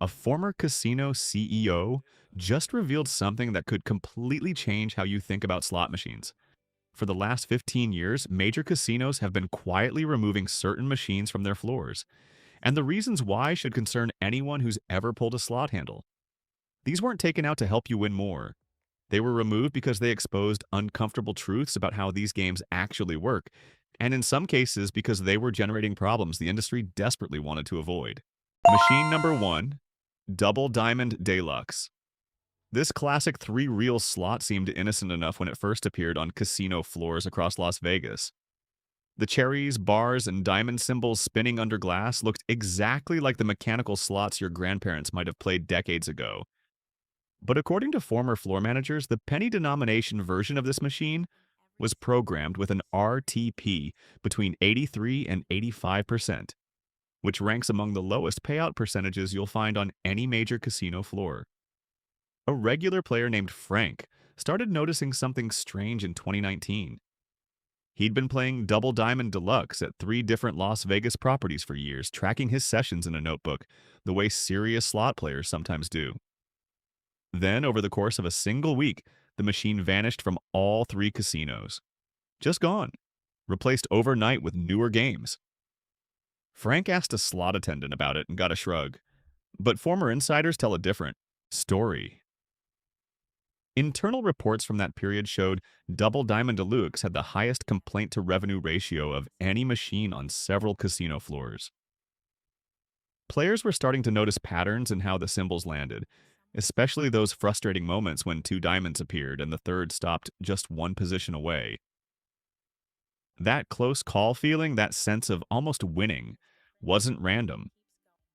A former casino CEO just revealed something that could completely change how you think about slot machines. For the last 15 years, major casinos have been quietly removing certain machines from their floors, and the reasons why should concern anyone who's ever pulled a slot handle. These weren't taken out to help you win more. They were removed because they exposed uncomfortable truths about how these games actually work, and in some cases because they were generating problems the industry desperately wanted to avoid. Machine number one, Double Diamond Deluxe. This classic three-reel slot seemed innocent enough when it first appeared on casino floors across Las Vegas. The cherries, bars, and diamond symbols spinning under glass looked exactly like the mechanical slots your grandparents might have played decades ago. But according to former floor managers, the penny denomination version of this machine was programmed with an RTP between 83 and 85%, which ranks among the lowest payout percentages you'll find on any major casino floor. A regular player named Frank started noticing something strange in 2019. He'd been playing Double Diamond Deluxe at three different Las Vegas properties for years, tracking his sessions in a notebook, the way serious slot players sometimes do. Then, over the course of a single week, the machine vanished from all three casinos. Just gone, replaced overnight with newer games. Frank asked a slot attendant about it and got a shrug. But former insiders tell a different story. Internal reports from that period showed Double Diamond Deluxe had the highest complaint to revenue ratio of any machine on several casino floors. Players were starting to notice patterns in how the symbols landed, especially those frustrating moments when two diamonds appeared and the third stopped just one position away. That close call feeling, that sense of almost winning, wasn't random.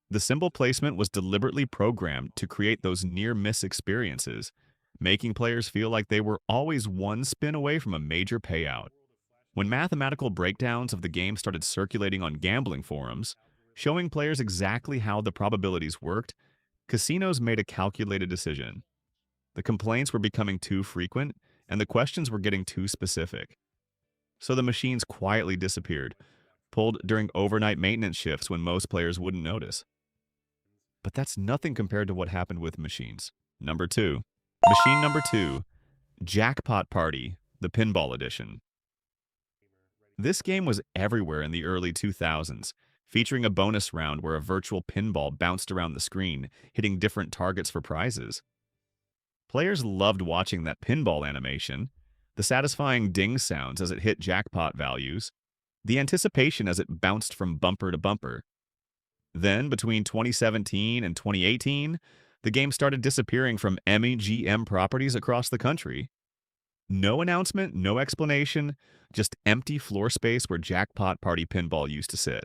The symbol placement was deliberately programmed to create those near miss experiences, making players feel like they were always one spin away from a major payout. When mathematical breakdowns of the game started circulating on gambling forums, showing players exactly how the probabilities worked, casinos made a calculated decision. The complaints were becoming too frequent, and the questions were getting too specific. So the machines quietly disappeared, pulled during overnight maintenance shifts when most players wouldn't notice. But that's nothing compared to what happened with machines. Number two. Machine number two, Jackpot Party, the Pinball Edition. This game was everywhere in the early 2000s, featuring a bonus round where a virtual pinball bounced around the screen, hitting different targets for prizes. Players loved watching that pinball animation, the satisfying ding sounds as it hit jackpot values, the anticipation as it bounced from bumper to bumper. Then, between 2017 and 2018, the game started disappearing from MEGM properties across the country. No announcement, no explanation, just empty floor space where Jackpot Party Pinball used to sit.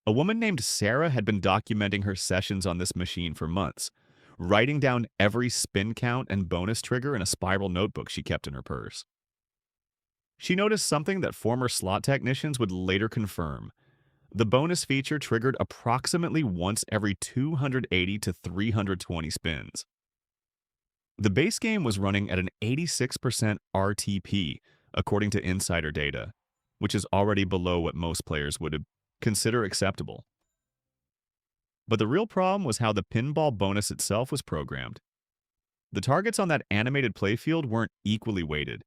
A woman named Sarah had been documenting her sessions on this machine for months, writing down every spin count and bonus trigger in a spiral notebook she kept in her purse. She noticed something that former slot technicians would later confirm. The bonus feature triggered approximately once every 280 to 320 spins. The base game was running at an 86% RTP, according to insider data, which is already below what most players would consider acceptable. But the real problem was how the pinball bonus itself was programmed. The targets on that animated playfield weren't equally weighted.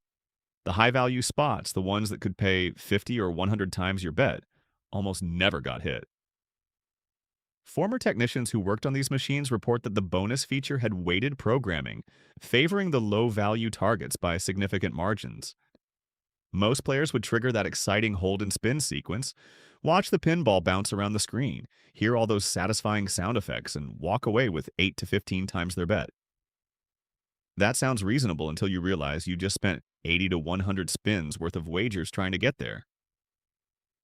The high-value spots, the ones that could pay 50 or 100 times your bet, almost never got hit. Former technicians who worked on these machines report that the bonus feature had weighted programming, favoring the low-value targets by significant margins. Most players would trigger that exciting hold and spin sequence, watch the pinball bounce around the screen, hear all those satisfying sound effects, and walk away with 8 to 15 times their bet. That sounds reasonable until you realize you just spent 80 to 100 spins worth of wagers trying to get there.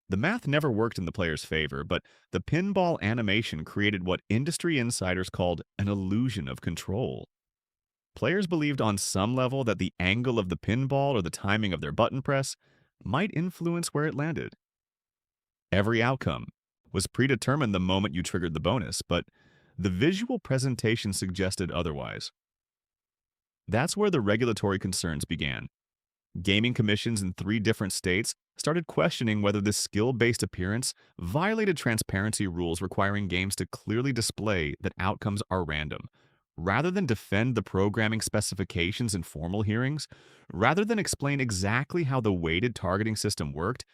The math never worked in the player's favor, but the pinball animation created what industry insiders called an illusion of control. Players believed on some level that the angle of the pinball or the timing of their button press might influence where it landed. Every outcome was predetermined the moment you triggered the bonus, but the visual presentation suggested otherwise. That's where the regulatory concerns began. Gaming commissions in three different states started questioning whether this skill-based appearance violated transparency rules requiring games to clearly display that outcomes are random. Rather than defend the programming specifications in formal hearings, rather than explain exactly how the weighted targeting system worked,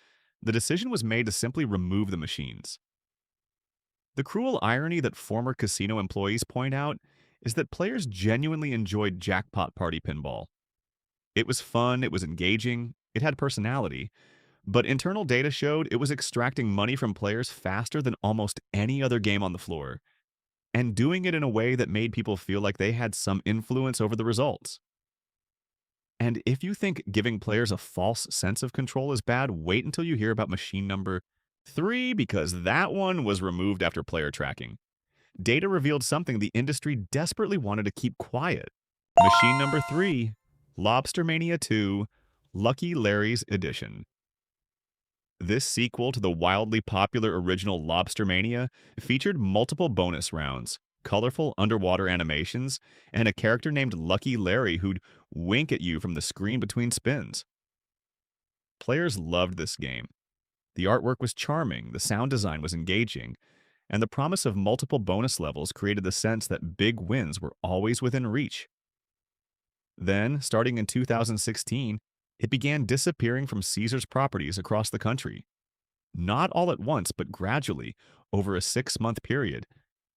the decision was made to simply remove the machines. The cruel irony that former casino employees point out is that players genuinely enjoyed Jackpot Party Pinball. It was fun, it was engaging, it had personality, but internal data showed it was extracting money from players faster than almost any other game on the floor, and doing it in a way that made people feel like they had some influence over the results. And if you think giving players a false sense of control is bad, wait until you hear about machine number 3 because that one was removed after player tracking. Data revealed something the industry desperately wanted to keep quiet. Machine number 3, Lobster Mania 2, Lucky Larry's Edition. This sequel to the wildly popular original Lobster Mania featured multiple bonus rounds, colorful underwater animations, and a character named Lucky Larry who'd wink at you from the screen between spins. Players loved this game. The artwork was charming, the sound design was engaging, and the promise of multiple bonus levels created the sense that big wins were always within reach. Then, starting in 2016, it began disappearing from Caesars properties across the country. Not all at once, but gradually, over a 6-month period,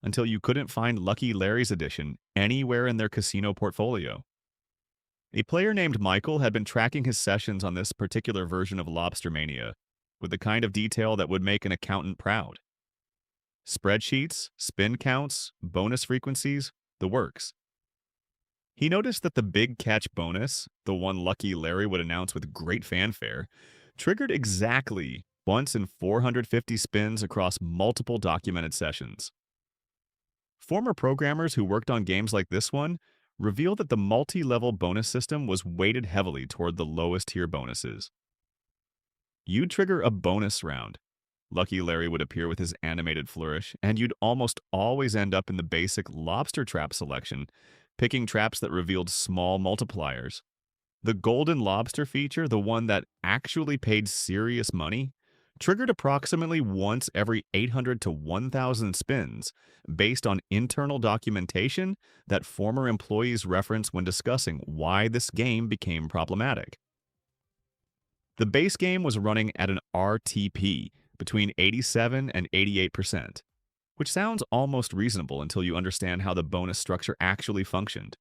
until you couldn't find Lucky Larry's Edition anywhere in their casino portfolio. A player named Michael had been tracking his sessions on this particular version of Lobster Mania, with the kind of detail that would make an accountant proud. Spreadsheets, spin counts, bonus frequencies, the works. He noticed that the big catch bonus, the one Lucky Larry would announce with great fanfare, triggered exactly once in 450 spins across multiple documented sessions. Former programmers who worked on games like this one revealed that the multi-level bonus system was weighted heavily toward the lowest tier bonuses. You'd trigger a bonus round. Lucky Larry would appear with his animated flourish, and you'd almost always end up in the basic lobster trap selection, picking traps that revealed small multipliers. The Golden Lobster feature, the one that actually paid serious money, triggered approximately once every 800 to 1,000 spins, based on internal documentation that former employees reference when discussing why this game became problematic. The base game was running at an RTP between 87 and 88%, which sounds almost reasonable until you understand how the bonus structure actually functioned.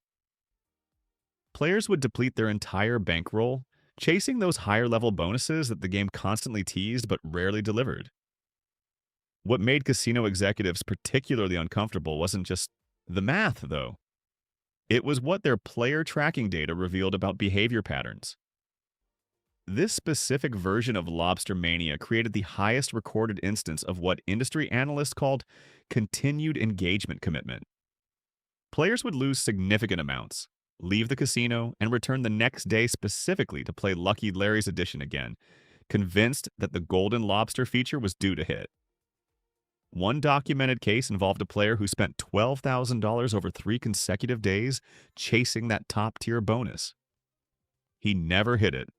Players would deplete their entire bankroll, chasing those higher-level bonuses that the game constantly teased but rarely delivered. What made casino executives particularly uncomfortable wasn't just the math, though. It was what their player tracking data revealed about behavior patterns. This specific version of Lobster Mania created the highest recorded instance of what industry analysts called continued engagement commitment. Players would lose significant amounts, leave the casino, and return the next day specifically to play Lucky Larry's Edition again, convinced that the Golden Lobster feature was due to hit. One documented case involved a player who spent $12,000 over 3 consecutive days chasing that top-tier bonus. He never hit it.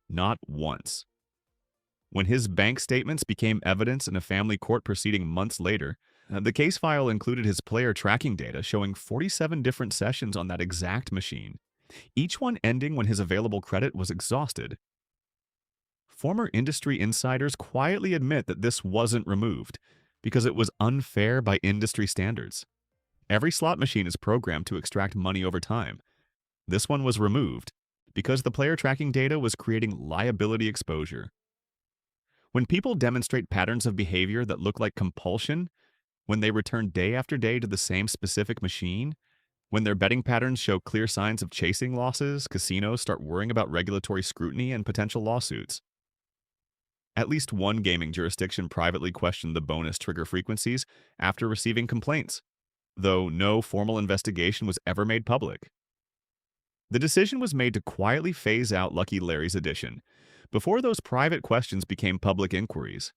Not once. When his bank statements became evidence in a family court proceeding months later, the case file included his player tracking data showing 47 different sessions on that exact machine, each one ending when his available credit was exhausted. Former industry insiders quietly admit that this wasn't removed because it was unfair by industry standards. Every slot machine is programmed to extract money over time. This one was removed because the player tracking data was creating liability exposure. When people demonstrate patterns of behavior that look like compulsion, when they return day after day to the same specific machine, when their betting patterns show clear signs of chasing losses, casinos start worrying about regulatory scrutiny and potential lawsuits. At least one gaming jurisdiction privately questioned the bonus trigger frequencies after receiving complaints, though no formal investigation was ever made public. The decision was made to quietly phase out Lucky Larry's Edition before those private questions became public inquiries.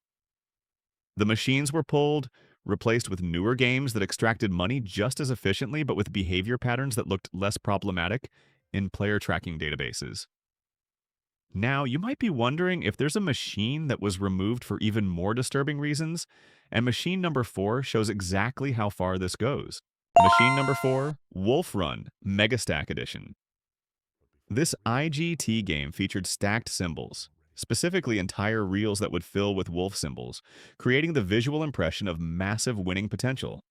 The machines were pulled, replaced with newer games that extracted money just as efficiently but with behavior patterns that looked less problematic in player tracking databases. Now, you might be wondering if there's a machine that was removed for even more disturbing reasons, and machine number 4 shows exactly how far this goes. Machine number 4, Wolf Run Mega Stack Edition. This IGT game featured stacked symbols, specifically entire reels that would fill with wolf symbols, creating the visual impression of massive winning potential.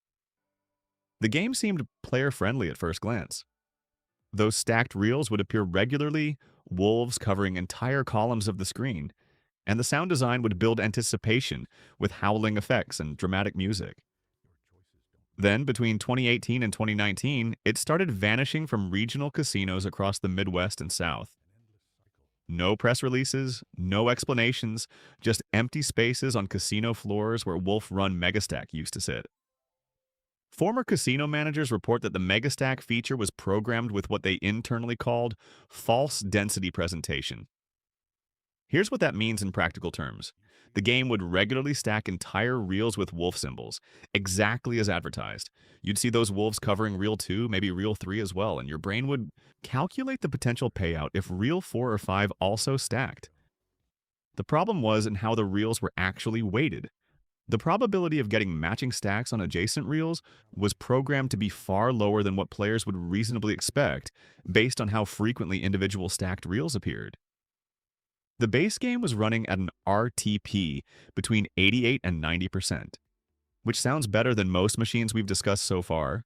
The game seemed player-friendly at first glance. Those stacked reels would appear regularly, wolves covering entire columns of the screen, and the sound design would build anticipation with howling effects and dramatic music. Then, between 2018 and 2019, it started vanishing from regional casinos across the Midwest and South. No press releases, no explanations, just empty spaces on casino floors where Wolf Run Megastack used to sit. Former casino managers report that the Megastack feature was programmed with what they internally called false density presentation. Here's what that means in practical terms. The game would regularly stack entire reels with wolf symbols, exactly as advertised. You'd see those wolves covering reel 2, maybe reel 3 as well, and your brain would calculate the potential payout if reel 4 or 5 also stacked. The problem was in how the reels were actually weighted. The probability of getting matching stacks on adjacent reels was programmed to be far lower than what players would reasonably expect based on how frequently individual stacked reels appeared. The base game was running at an RTP between 88 and 90%, which sounds better than most machines we've discussed so far,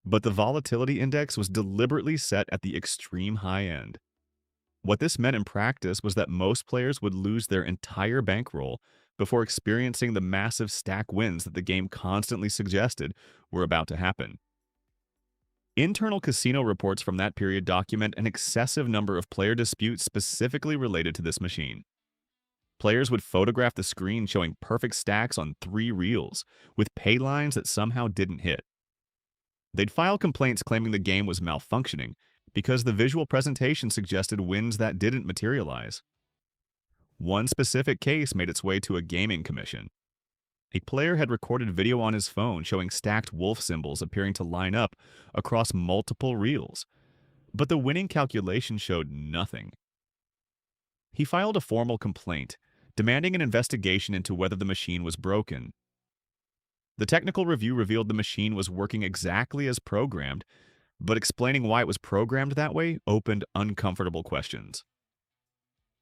but the volatility index was deliberately set at the extreme high end. What this meant in practice was that most players would lose their entire bankroll before experiencing the massive stack wins that the game constantly suggested were about to happen. Internal casino reports from that period document an excessive number of player disputes specifically related to this machine. Players would photograph the screen showing perfect stacks on 3 reels, with pay lines that somehow didn't hit. They'd file complaints claiming the game was malfunctioning because the visual presentation suggested wins that didn't materialize. One specific case made its way to a gaming commission. A player had recorded video on his phone showing stacked wolf symbols appearing to line up across multiple reels, but the winning calculation showed nothing. He filed a formal complaint, demanding an investigation into whether the machine was broken. The technical review revealed the machine was working exactly as programmed, but explaining why it was programmed that way opened uncomfortable questions.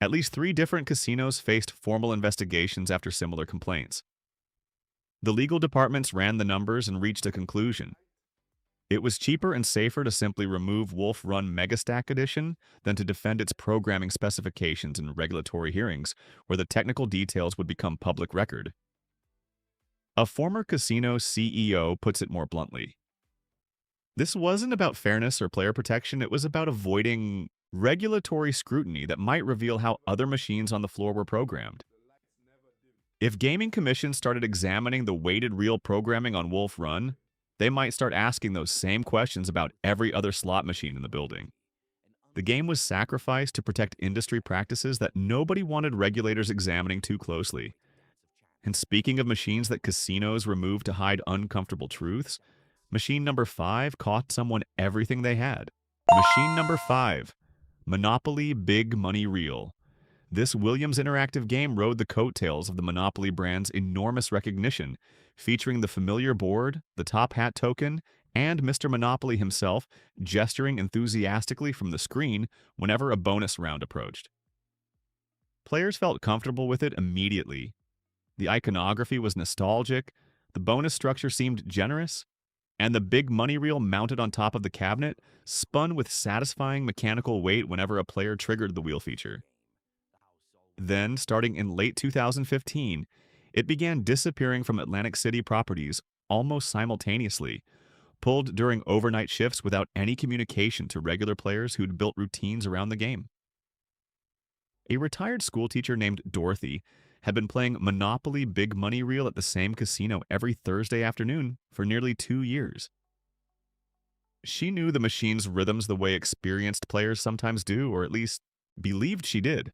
At least 3 different casinos faced formal investigations after similar complaints. The legal departments ran the numbers and reached a conclusion. It was cheaper and safer to simply remove Wolf Run Megastack Edition than to defend its programming specifications in regulatory hearings, where the technical details would become public record. A former casino CEO puts it more bluntly. This wasn't about fairness or player protection, it was about avoiding regulatory scrutiny that might reveal how other machines on the floor were programmed. If gaming commissions started examining the weighted reel programming on Wolf Run, they might start asking those same questions about every other slot machine in the building. The game was sacrificed to protect industry practices that nobody wanted regulators examining too closely. And speaking of machines that casinos removed to hide uncomfortable truths, machine number 5 cost someone everything they had. Machine number 5, Monopoly Big Money Reel. This Williams Interactive game rode the coattails of the Monopoly brand's enormous recognition, featuring the familiar board, the top hat token, and Mr. Monopoly himself gesturing enthusiastically from the screen whenever a bonus round approached. Players felt comfortable with it immediately. The iconography was nostalgic, the bonus structure seemed generous, and the big money reel mounted on top of the cabinet spun with satisfying mechanical weight whenever a player triggered the wheel feature. Then, starting in late 2015, it began disappearing from Atlantic City properties almost simultaneously, pulled during overnight shifts without any communication to regular players who'd built routines around the game. A retired schoolteacher named Dorothy had been playing Monopoly Big Money Reel at the same casino every Thursday afternoon for nearly 2 years. She knew the machine's rhythms the way experienced players sometimes do, or at least believed she did.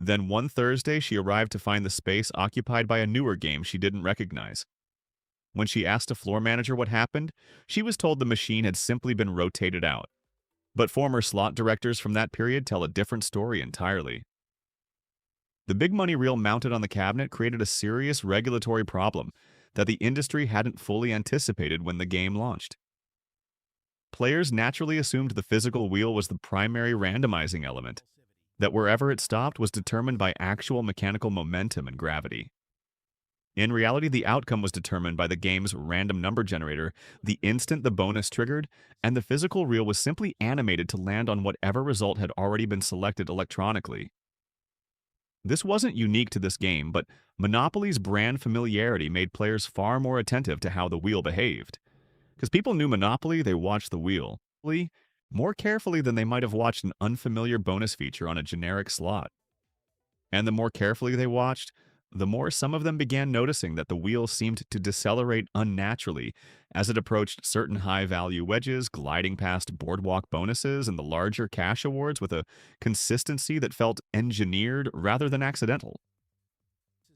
Then one Thursday, she arrived to find the space occupied by a newer game she didn't recognize. When she asked a floor manager what happened, she was told the machine had simply been rotated out. But former slot directors from that period tell a different story entirely. The big money reel mounted on the cabinet created a serious regulatory problem that the industry hadn't fully anticipated when the game launched. Players naturally assumed the physical wheel was the primary randomizing element, that wherever it stopped was determined by actual mechanical momentum and gravity. In reality, the outcome was determined by the game's random number generator the instant the bonus triggered, and the physical reel was simply animated to land on whatever result had already been selected electronically. This wasn't unique to this game, but Monopoly's brand familiarity made players far more attentive to how the wheel behaved. Because people knew Monopoly, they watched the wheel more carefully than they might have watched an unfamiliar bonus feature on a generic slot. And the more carefully they watched, the more some of them began noticing that the wheel seemed to decelerate unnaturally as it approached certain high-value wedges, gliding past boardwalk bonuses and the larger cash awards with a consistency that felt engineered rather than accidental.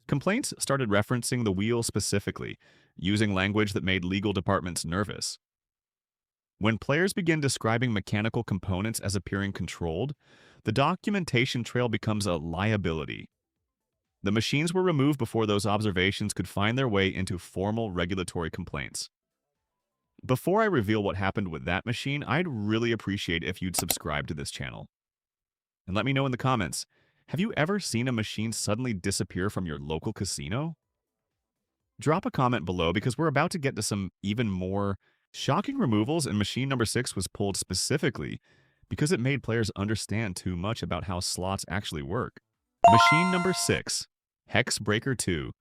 Complaints started referencing the wheel specifically, using language that made legal departments nervous. When players begin describing mechanical components as appearing controlled, the documentation trail becomes a liability. The machines were removed before those observations could find their way into formal regulatory complaints. Before I reveal what happened with that machine, I'd really appreciate if you'd subscribe to this channel. And let me know in the comments, have you ever seen a machine suddenly disappear from your local casino? Drop a comment below because we're about to get to some even more shocking removals, and machine number 6 was pulled specifically because it made players understand too much about how slots actually work. Machine number 6, Hexbreaker 2.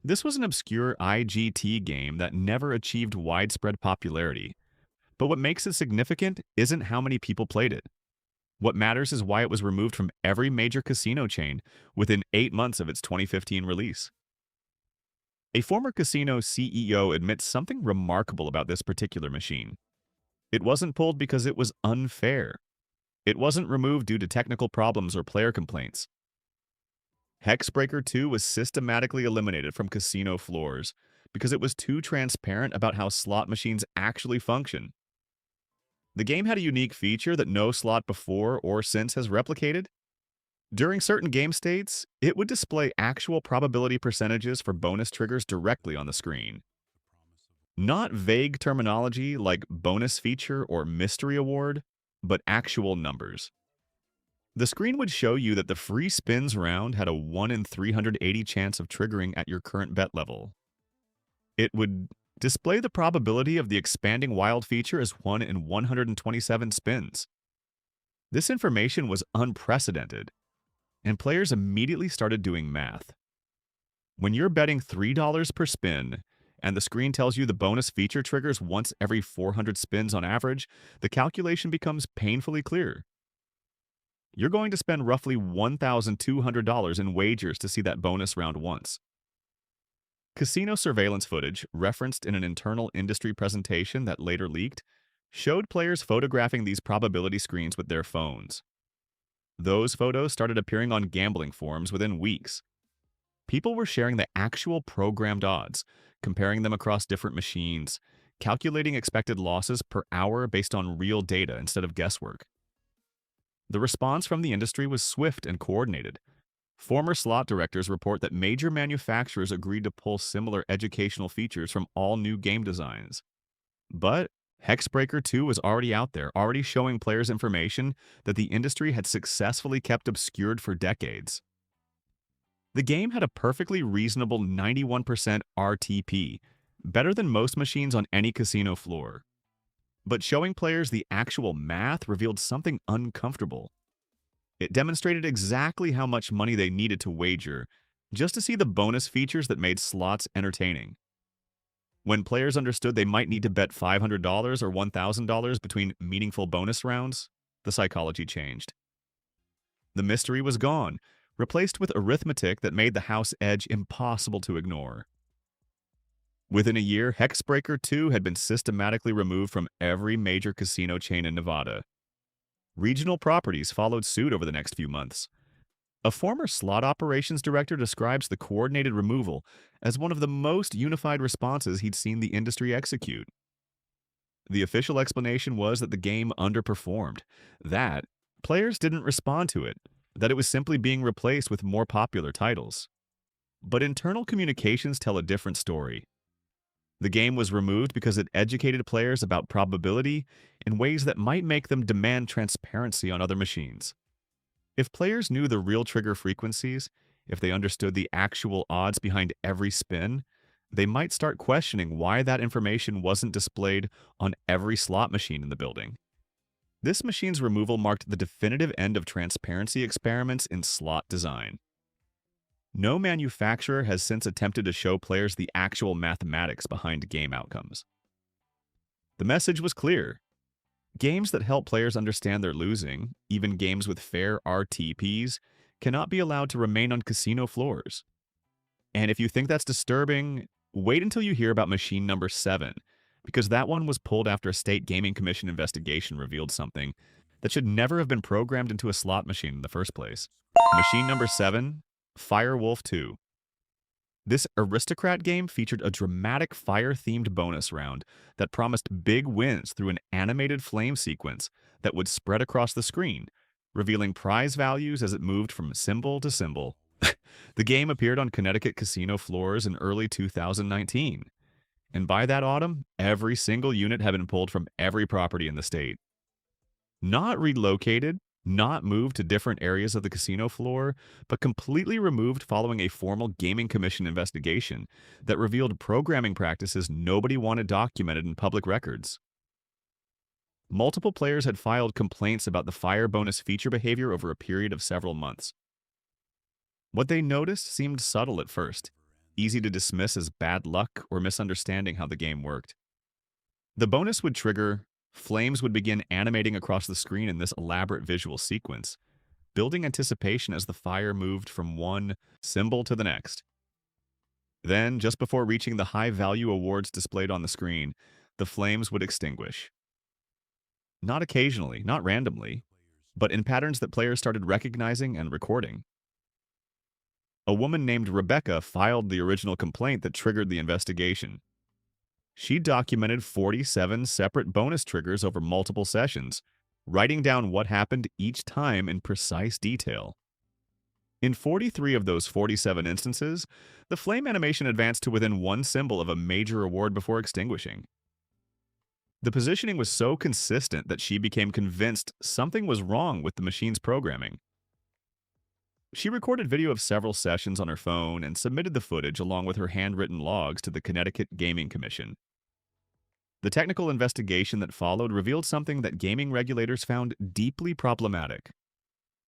This was an obscure IGT game that never achieved widespread popularity. But what makes it significant isn't how many people played it. What matters is why it was removed from every major casino chain within 8 months of its 2015 release. A former casino CEO admits something remarkable about this particular machine. It wasn't pulled because it was unfair. It wasn't removed due to technical problems or player complaints. Hexbreaker 2 was systematically eliminated from casino floors because it was too transparent about how slot machines actually function. The game had a unique feature that no slot before or since has replicated. During certain game states, it would display actual probability percentages for bonus triggers directly on the screen. Not vague terminology like bonus feature or mystery award, but actual numbers. The screen would show you that the free spins round had a 1 in 380 chance of triggering at your current bet level. It would display the probability of the expanding wild feature as 1 in 127 spins. This information was unprecedented, and players immediately started doing math. When you're betting $3 per spin, and the screen tells you the bonus feature triggers once every 400 spins on average, the calculation becomes painfully clear. You're going to spend roughly $1,200 in wagers to see that bonus round once. Casino surveillance footage, referenced in an internal industry presentation that later leaked, showed players photographing these probability screens with their phones. Those photos started appearing on gambling forums within weeks. People were sharing the actual programmed odds, comparing them across different machines, calculating expected losses per hour based on real data instead of guesswork. The response from the industry was swift and coordinated. Former slot directors report that major manufacturers agreed to pull similar educational features from all new game designs. But Hexbreaker 2 was already out there, already showing players information that the industry had successfully kept obscured for decades. The game had a perfectly reasonable 91% RTP, better than most machines on any casino floor. But showing players the actual math revealed something uncomfortable. It demonstrated exactly how much money they needed to wager just to see the bonus features that made slots entertaining. When players understood they might need to bet $500 or $1,000 between meaningful bonus rounds, the psychology changed. The mystery was gone, replaced with arithmetic that made the house edge impossible to ignore. Within a year, Hexbreaker 2 had been systematically removed from every major casino chain in Nevada. Regional properties followed suit over the next few months. A former slot operations director describes the coordinated removal as one of the most unified responses he'd seen the industry execute. The official explanation was that the game underperformed, that players didn't respond to it, that it was simply being replaced with more popular titles. But internal communications tell a different story. The game was removed because it educated players about probability in ways that might make them demand transparency on other machines. If players knew the real trigger frequencies, if they understood the actual odds behind every spin, they might start questioning why that information wasn't displayed on every slot machine in the building. This machine's removal marked the definitive end of transparency experiments in slot design. No manufacturer has since attempted to show players the actual mathematics behind game outcomes. The message was clear. Games that help players understand they're losing, even games with fair RTPs, cannot be allowed to remain on casino floors. And if you think that's disturbing, wait until you hear about machine number 7, because that one was pulled after a state gaming commission investigation revealed something that should never have been programmed into a slot machine in the first place. Machine number 7, Firewolf 2. This aristocrat game featured a dramatic fire-themed bonus round that promised big wins through an animated flame sequence that would spread across the screen, revealing prize values as it moved from symbol to symbol. The game appeared on Connecticut casino floors in early 2019, and by that autumn, every single unit had been pulled from every property in the state. Not relocated, not moved to different areas of the casino floor, but completely removed following a formal Gaming Commission investigation that revealed programming practices nobody wanted documented in public records. Multiple players had filed complaints about the fire bonus feature behavior over a period of several months. What they noticed seemed subtle at first, easy to dismiss as bad luck or misunderstanding how the game worked. The bonus would trigger, flames would begin animating across the screen in this elaborate visual sequence, building anticipation as the fire moved from one symbol to the next. Then, just before reaching the high-value awards displayed on the screen, the flames would extinguish. Not occasionally, not randomly, but in patterns that players started recognizing and recording. A woman named Rebecca filed the original complaint that triggered the investigation. She documented 47 separate bonus triggers over multiple sessions, writing down what happened each time in precise detail. In 43 of those 47 instances, the flame animation advanced to within one symbol of a major award before extinguishing. The positioning was so consistent that she became convinced something was wrong with the machine's programming. She recorded video of several sessions on her phone and submitted the footage along with her handwritten logs to the Connecticut Gaming Commission. The technical investigation that followed revealed something that gaming regulators found deeply problematic.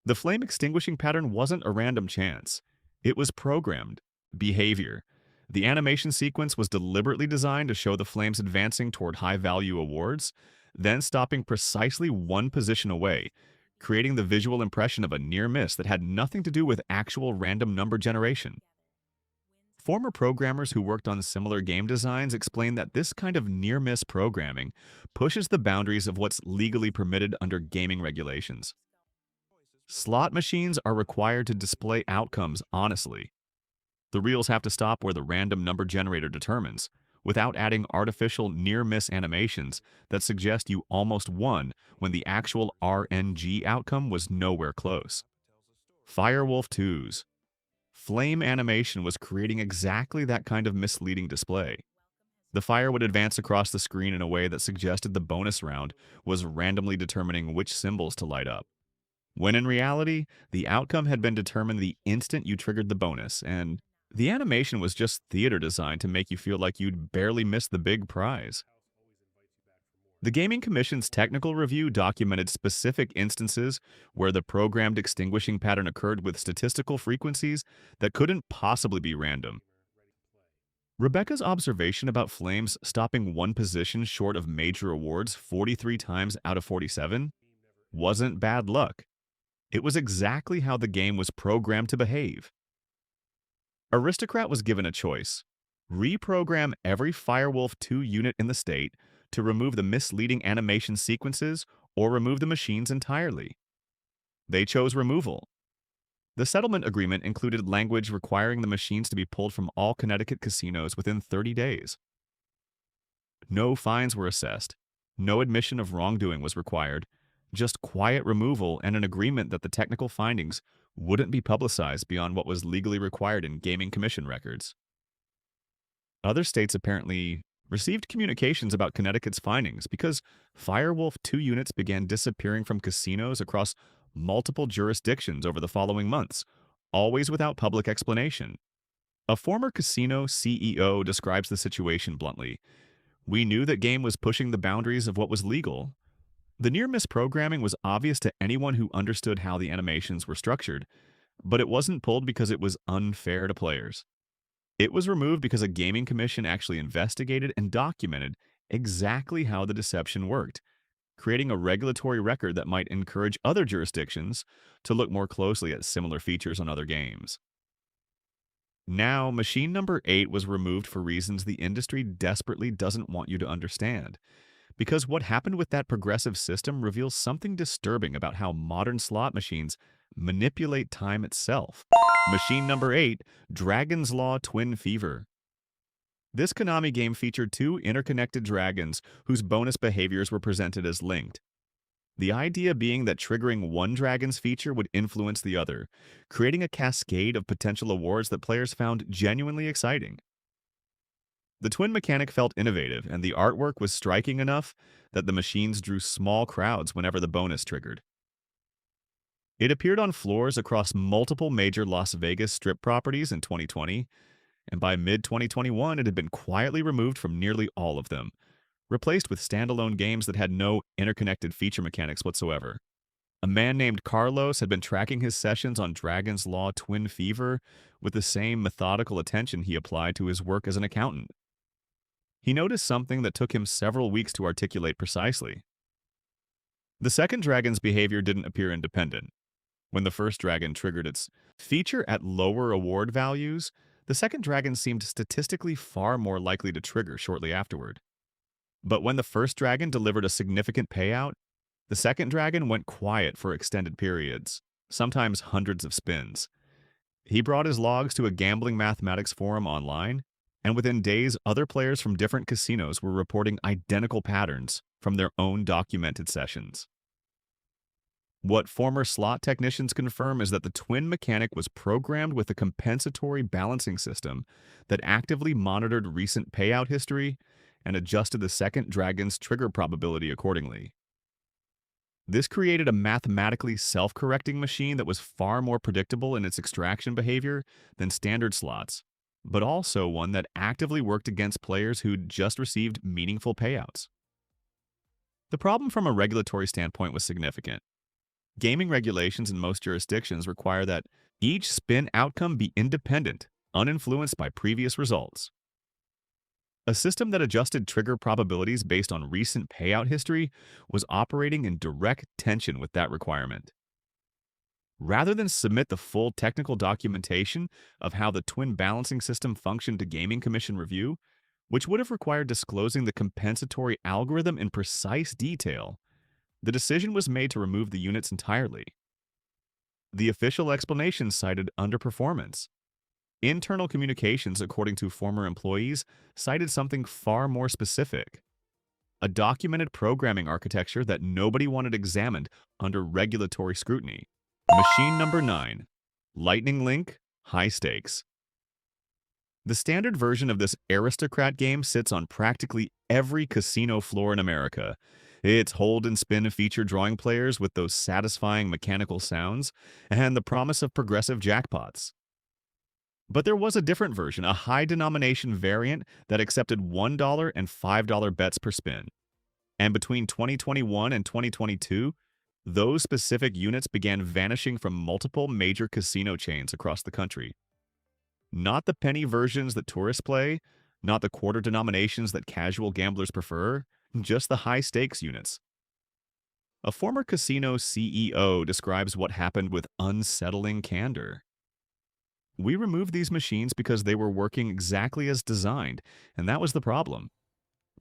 The flame extinguishing pattern wasn't a random chance. It was programmed behavior. The animation sequence was deliberately designed to show the flames advancing toward high-value awards, then stopping precisely one position away, creating the visual impression of a near miss that had nothing to do with actual random number generation. Former programmers who worked on similar game designs explain that this kind of near-miss programming pushes the boundaries of what's legally permitted under gaming regulations. Slot machines are required to display outcomes honestly. The reels have to stop where the random number generator determines, without adding artificial near-miss animations that suggest you almost won when the actual RNG outcome was nowhere close. Firewolf 2's flame animation was creating exactly that kind of misleading display. The fire would advance across the screen in a way that suggested the bonus round was randomly determining which symbols to light up, when in reality, the outcome had been determined the instant you triggered the bonus, and the animation was just theater designed to make you feel like you'd barely missed the big prize. The Gaming Commission's technical review documented specific instances where the programmed extinguishing pattern occurred with statistical frequencies that couldn't possibly be random. Rebecca's observation about flames stopping one position short of major awards 43 times out of 47 wasn't bad luck. It was exactly how the game was programmed to behave. Aristocrat was given a choice: reprogram every Firewolf 2 unit in the state to remove the misleading animation sequences or remove the machines entirely. They chose removal. The settlement agreement included language requiring the machines to be pulled from all Connecticut casinos within 30 days. No fines were assessed. No admission of wrongdoing was required, just quiet removal and an agreement that the technical findings wouldn't be publicized beyond what was legally required in gaming commission records. Other states apparently received communications about Connecticut's findings because Firewolf 2 units began disappearing from casinos across multiple jurisdictions over the following months, always without public explanation. A former casino CEO describes the situation bluntly. We knew that game was pushing the boundaries of what was legal. The near miss programming was obvious to anyone who understood how the animations were structured, but it wasn't pulled because it was unfair to players. It was removed because a gaming commission actually investigated and documented exactly how the deception worked, creating a regulatory record that might encourage other jurisdictions to look more closely at similar features on other games. Now, machine number 8 was removed for reasons the industry desperately doesn't want you to understand. Because what happened with that progressive system reveals something disturbing about how modern slot machines manipulate time itself. Machine number 8, Dragon's Law Twin Fever. This Konami game featured two interconnected dragons whose bonus behaviors were presented as linked. The idea being that triggering one dragon's feature would influence the other, creating a cascade of potential awards that players found genuinely exciting. The twin mechanic felt innovative, and the artwork was striking enough that the machines drew small crowds whenever the bonus triggered. It appeared on floors across multiple major Las Vegas Strip properties in 2020, and by mid-2021 it had been quietly removed from nearly all of them, replaced with standalone games that had no interconnected feature mechanics whatsoever. A man named Carlos had been tracking his sessions on Dragon's Law Twin Fever with the same methodical attention he applied to his work as an accountant. He noticed something that took him several weeks to articulate precisely. The second dragon's behavior didn't appear independent. When the first dragon triggered its feature at lower award values, the second dragon seemed statistically far more likely to trigger shortly afterward. But when the first dragon delivered a significant payout, the second dragon went quiet for extended periods, sometimes hundreds of spins. He brought his logs to a gambling mathematics forum online, and within days, other players from different casinos were reporting identical patterns from their own documented sessions. What former slot technicians confirm is that the twin mechanic was programmed with a compensatory balancing system that actively monitored recent payout history and adjusted the second dragon's trigger probability accordingly. This created a mathematically self-correcting machine that was far more predictable in its extraction behavior than standard slots, but also one that actively worked against players who'd just received meaningful payouts. The problem from a regulatory standpoint was significant. Gaming regulations in most jurisdictions require that each spin outcome be independent, uninfluenced by previous results. A system that adjusted trigger probabilities based on recent payout history was operating in direct tension with that requirement. Rather than submit the full technical documentation of how the twin balancing system functioned to Gaming Commission review, which would have required disclosing the compensatory algorithm in precise detail, the decision was made to remove the units entirely. The official explanation cited underperformance. Internal communications, according to former employees, cited something far more specific: a documented programming architecture that nobody wanted examined under regulatory scrutiny. Machine number 9. Lightning Link, High Stakes. The standard version of this aristocrat game sits on practically every casino floor in America. It's hold and spin feature drawing players with those satisfying mechanical sounds and the promise of progressive jackpots. But there was a different version, a high-denomination variant that accepted $1 and $5 bets per spin. And between 2021 and 2022, those specific units began vanishing from multiple major casino chains across the country. Not the penny versions that tourists play, not the quarter denominations that casual gamblers prefer, just the high-stakes units. A former casino CEO describes what happened with unsettling candor. We removed these machines because they were working exactly as designed, and that was the problem.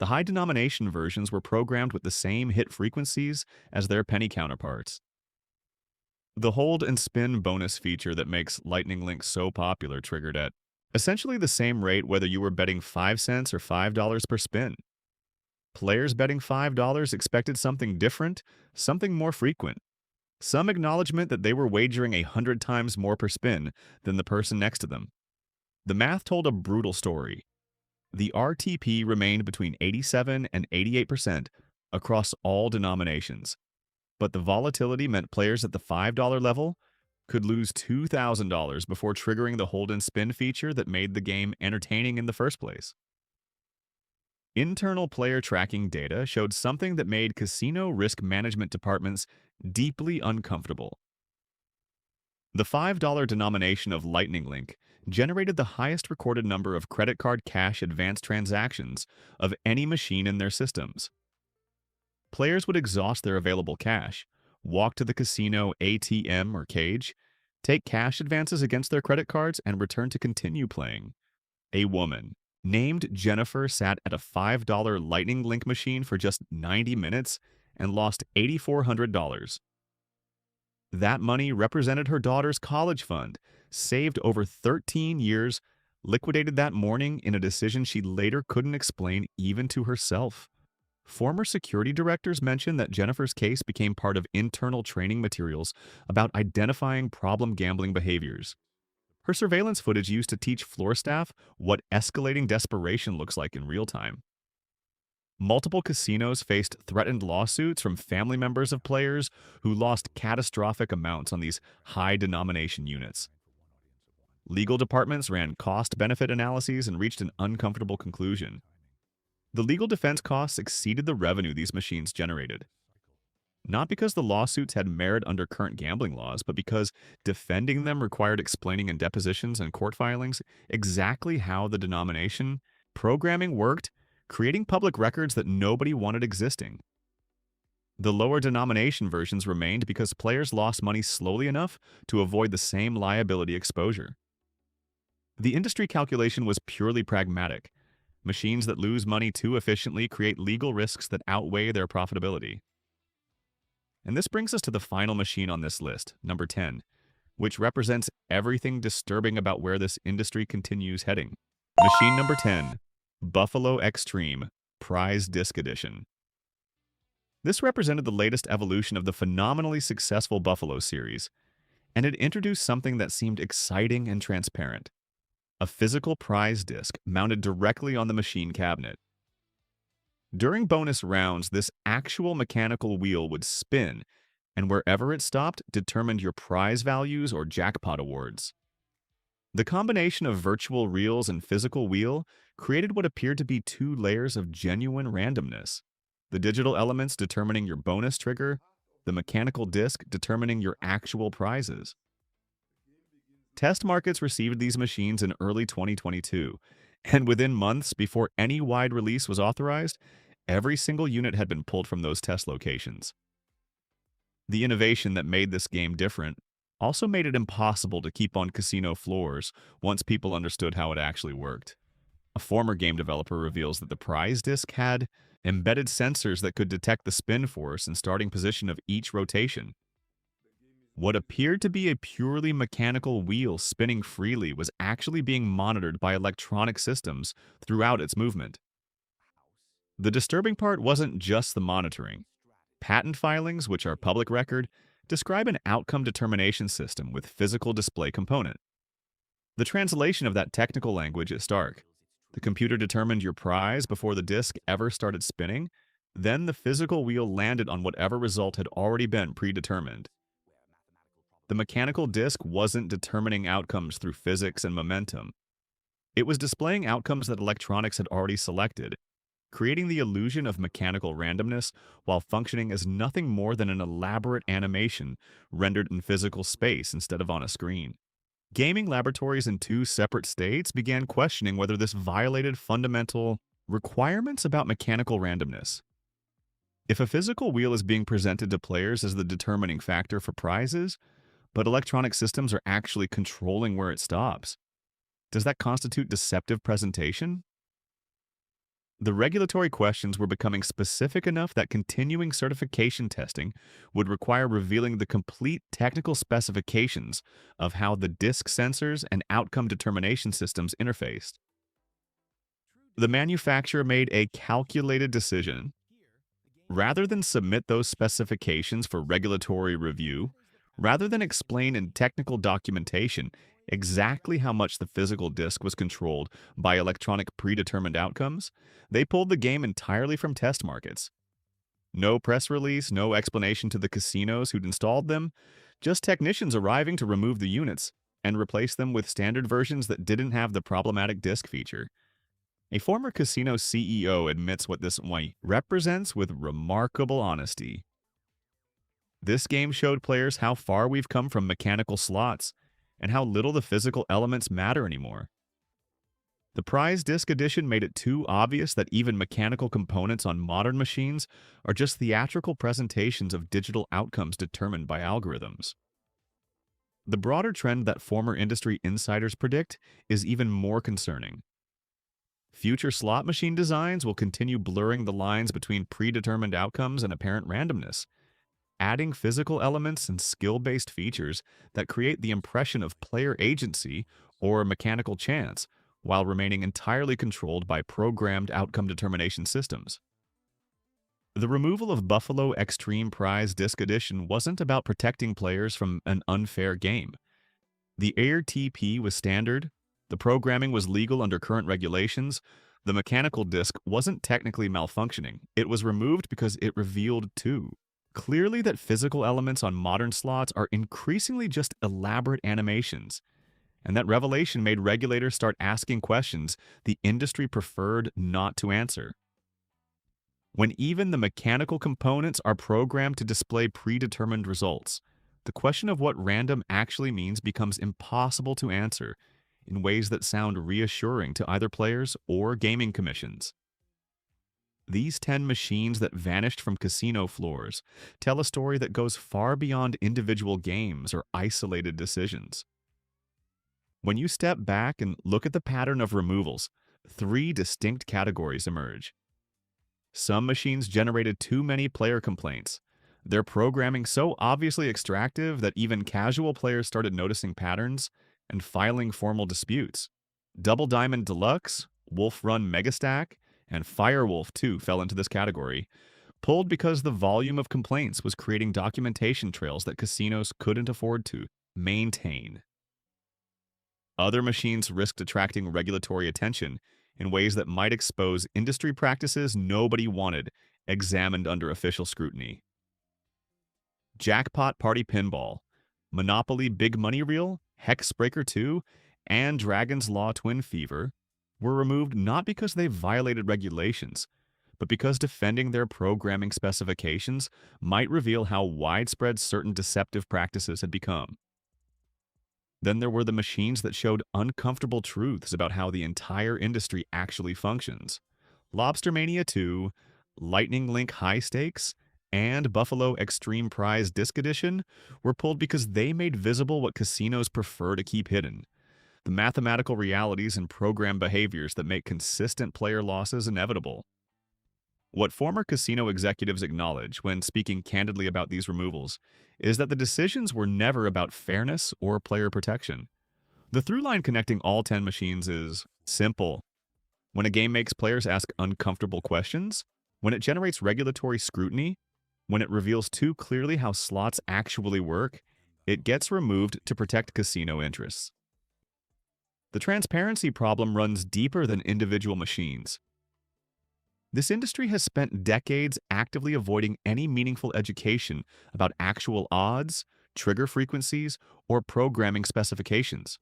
The high-denomination versions were programmed with the same hit frequencies as their penny counterparts. The hold and spin bonus feature that makes Lightning Link so popular triggered at essentially the same rate whether you were betting 5 cents or $5 per spin. Players betting $5 expected something different, something more frequent. Some acknowledgement that they were wagering 100 times more per spin than the person next to them. The math told a brutal story. The RTP remained between 87 and 88% across all denominations, but the volatility meant players at the $5 level could lose $2,000 before triggering the hold and spin feature that made the game entertaining in the first place. Internal player tracking data showed something that made casino risk management departments deeply uncomfortable. The $5 denomination of Lightning Link generated the highest recorded number of credit card cash advance transactions of any machine in their systems. Players would exhaust their available cash, walk to the casino ATM or cage, take cash advances against their credit cards, and return to continue playing. A woman named Jennifer sat at a $5 Lightning Link machine for just 90 minutes and lost $8,400. That money represented her daughter's college fund, saved over 13 years, liquidated that morning in a decision she later couldn't explain even to herself. Former security directors mentioned that Jennifer's case became part of internal training materials about identifying problem gambling behaviors. Her surveillance footage used to teach floor staff what escalating desperation looks like in real time. Multiple casinos faced threatened lawsuits from family members of players who lost catastrophic amounts on these high-denomination units. Legal departments ran cost-benefit analyses and reached an uncomfortable conclusion. The legal defense costs exceeded the revenue these machines generated. Not because the lawsuits had merit under current gambling laws, but because defending them required explaining in depositions and court filings exactly how the denomination programming worked, creating public records that nobody wanted existing. The lower denomination versions remained because players lost money slowly enough to avoid the same liability exposure. The industry calculation was purely pragmatic. Machines that lose money too efficiently create legal risks that outweigh their profitability. And this brings us to the final machine on this list, number 10, which represents everything disturbing about where this industry continues heading. Machine number 10, Buffalo Extreme Prize Disc Edition. This represented the latest evolution of the phenomenally successful Buffalo series, and it introduced something that seemed exciting and transparent: a physical prize disc mounted directly on the machine cabinet. During bonus rounds, this actual mechanical wheel would spin, and wherever it stopped determined your prize values or jackpot awards. The combination of virtual reels and physical wheel created what appeared to be two layers of genuine randomness: the digital elements determining your bonus trigger, the mechanical disc determining your actual prizes. Test markets received these machines in early 2022, and within months before any wide release was authorized, every single unit had been pulled from those test locations. The innovation that made this game different also made it impossible to keep on casino floors once people understood how it actually worked. A former game developer reveals that the prize disc had embedded sensors that could detect the spin force and starting position of each rotation. What appeared to be a purely mechanical wheel spinning freely was actually being monitored by electronic systems throughout its movement. The disturbing part wasn't just the monitoring. Patent filings, which are public record, describe an outcome determination system with physical display component. The translation of that technical language is stark. The computer determined your prize before the disc ever started spinning, then the physical wheel landed on whatever result had already been predetermined. The mechanical disc wasn't determining outcomes through physics and momentum. It was displaying outcomes that electronics had already selected, creating the illusion of mechanical randomness while functioning as nothing more than an elaborate animation rendered in physical space instead of on a screen. Gaming laboratories in two separate states began questioning whether this violated fundamental requirements about mechanical randomness. If a physical wheel is being presented to players as the determining factor for prizes, but electronic systems are actually controlling where it stops, does that constitute deceptive presentation? The regulatory questions were becoming specific enough that continuing certification testing would require revealing the complete technical specifications of how the disc sensors and outcome determination systems interfaced. The manufacturer made a calculated decision. Rather than submit those specifications for regulatory review, rather than explain in technical documentation exactly how much the physical disk was controlled by electronic predetermined outcomes, they pulled the game entirely from test markets. No press release, no explanation to the casinos who'd installed them, just technicians arriving to remove the units and replace them with standard versions that didn't have the problematic disk feature. A former casino CEO admits what this way represents with remarkable honesty. This game showed players how far we've come from mechanical slots and how little the physical elements matter anymore. The prize disc edition made it too obvious that even mechanical components on modern machines are just theatrical presentations of digital outcomes determined by algorithms. The broader trend that former industry insiders predict is even more concerning. Future slot machine designs will continue blurring the lines between predetermined outcomes and apparent randomness, adding physical elements and skill-based features that create the impression of player agency or mechanical chance, while remaining entirely controlled by programmed outcome determination systems. The removal of Buffalo Extreme Prize Disc Edition wasn't about protecting players from an unfair game. The AIR-TP was standard, the programming was legal under current regulations, the mechanical disc wasn't technically malfunctioning, it was removed because it revealed too clearly that physical elements on modern slots are increasingly just elaborate animations, and that revelation made regulators start asking questions the industry preferred not to answer. When even the mechanical components are programmed to display predetermined results, the question of what random actually means becomes impossible to answer in ways that sound reassuring to either players or gaming commissions. These 10 machines that vanished from casino floors tell a story that goes far beyond individual games or isolated decisions. When you step back and look at the pattern of removals, three distinct categories emerge. Some machines generated too many player complaints, their programming so obviously extractive that even casual players started noticing patterns and filing formal disputes. Double Diamond Deluxe, Wolf Run Megastack, and Firewolf 2 fell into this category, pulled because the volume of complaints was creating documentation trails that casinos couldn't afford to maintain. Other machines risked attracting regulatory attention in ways that might expose industry practices nobody wanted examined under official scrutiny. Jackpot Party Pinball, Monopoly Big Money Reel, Hexbreaker 2, and Dragon's Law Twin Fever were removed not because they violated regulations, but because defending their programming specifications might reveal how widespread certain deceptive practices had become. Then there were the machines that showed uncomfortable truths about how the entire industry actually functions. Lobster Mania 2, Lightning Link High Stakes, and Buffalo Extreme Prize Disc Edition were pulled because they made visible what casinos prefer to keep hidden: the mathematical realities and program behaviors that make consistent player losses inevitable. What former casino executives acknowledge when speaking candidly about these removals is that the decisions were never about fairness or player protection. The through line connecting all 10 machines is simple. When a game makes players ask uncomfortable questions, when it generates regulatory scrutiny, when it reveals too clearly how slots actually work, it gets removed to protect casino interests. The transparency problem runs deeper than individual machines. This industry has spent decades actively avoiding any meaningful education about actual odds, trigger frequencies, or programming specifications.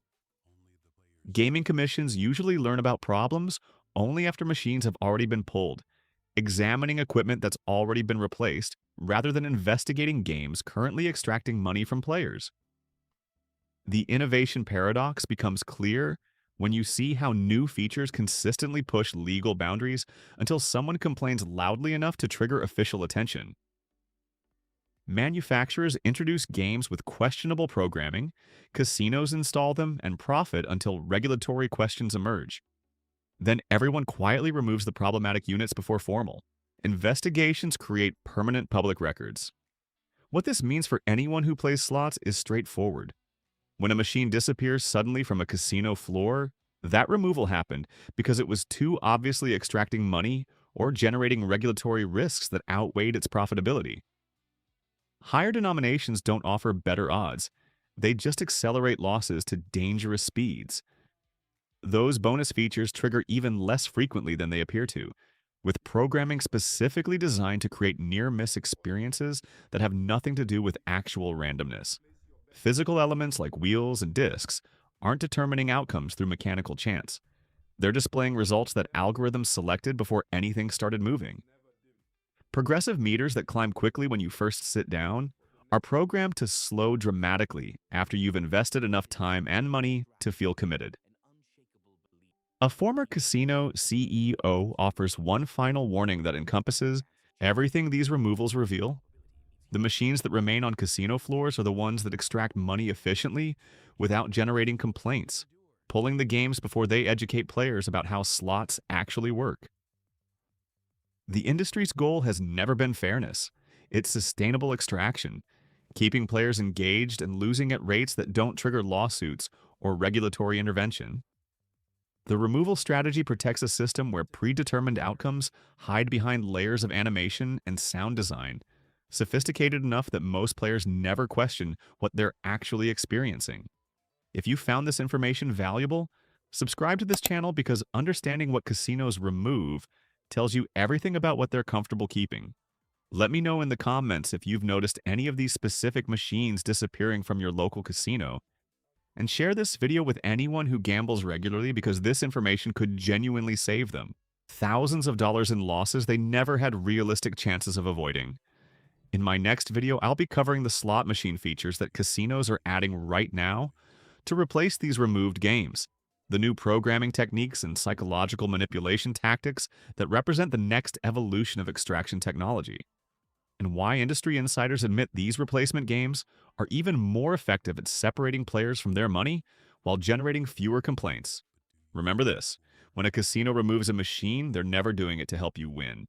Gaming commissions usually learn about problems only after machines have already been pulled, examining equipment that's already been replaced rather than investigating games currently extracting money from players. The innovation paradox becomes clear when you see how new features consistently push legal boundaries until someone complains loudly enough to trigger official attention. Manufacturers introduce games with questionable programming, casinos install them and profit until regulatory questions emerge. Then everyone quietly removes the problematic units before formal investigations create permanent public records. What this means for anyone who plays slots is straightforward. When a machine disappears suddenly from a casino floor, that removal happened because it was too obviously extracting money or generating regulatory risks that outweighed its profitability. Higher denominations don't offer better odds. They just accelerate losses to dangerous speeds. Those bonus features trigger even less frequently than they appear to, with programming specifically designed to create near-miss experiences that have nothing to do with actual randomness. Physical elements like wheels and discs aren't determining outcomes through mechanical chance. They're displaying results that algorithms selected before anything started moving. Progressive meters that climb quickly when you first sit down are programmed to slow dramatically after you've invested enough time and money to feel committed. A former casino CEO offers one final warning that encompasses everything these removals reveal. The machines that remain on casino floors are the ones that extract money efficiently without generating complaints, pulling the games before they educate players about how slots actually work. The industry's goal has never been fairness. It's sustainable extraction, keeping players engaged and losing at rates that don't trigger lawsuits or regulatory intervention. The removal strategy protects a system where predetermined outcomes hide behind layers of animation and sound design, sophisticated enough that most players never question what they're actually experiencing. If you found this information valuable, subscribe to this channel because understanding what casinos remove tells you everything about what they're comfortable keeping. Let me know in the comments if you've noticed any of these specific machines disappearing from your local casino. And share this video with anyone who gambles regularly because this information could genuinely save them thousands of dollars in losses they never had realistic chances of avoiding. In my next video, I'll be covering the slot machine features that casinos are adding right now to replace these removed games, the new programming techniques and psychological manipulation tactics that represent the next evolution of extraction technology, and why industry insiders admit these replacement games are even more effective at separating players from their money while generating fewer complaints. Remember this, when a casino removes a machine, they're never doing it to help you win.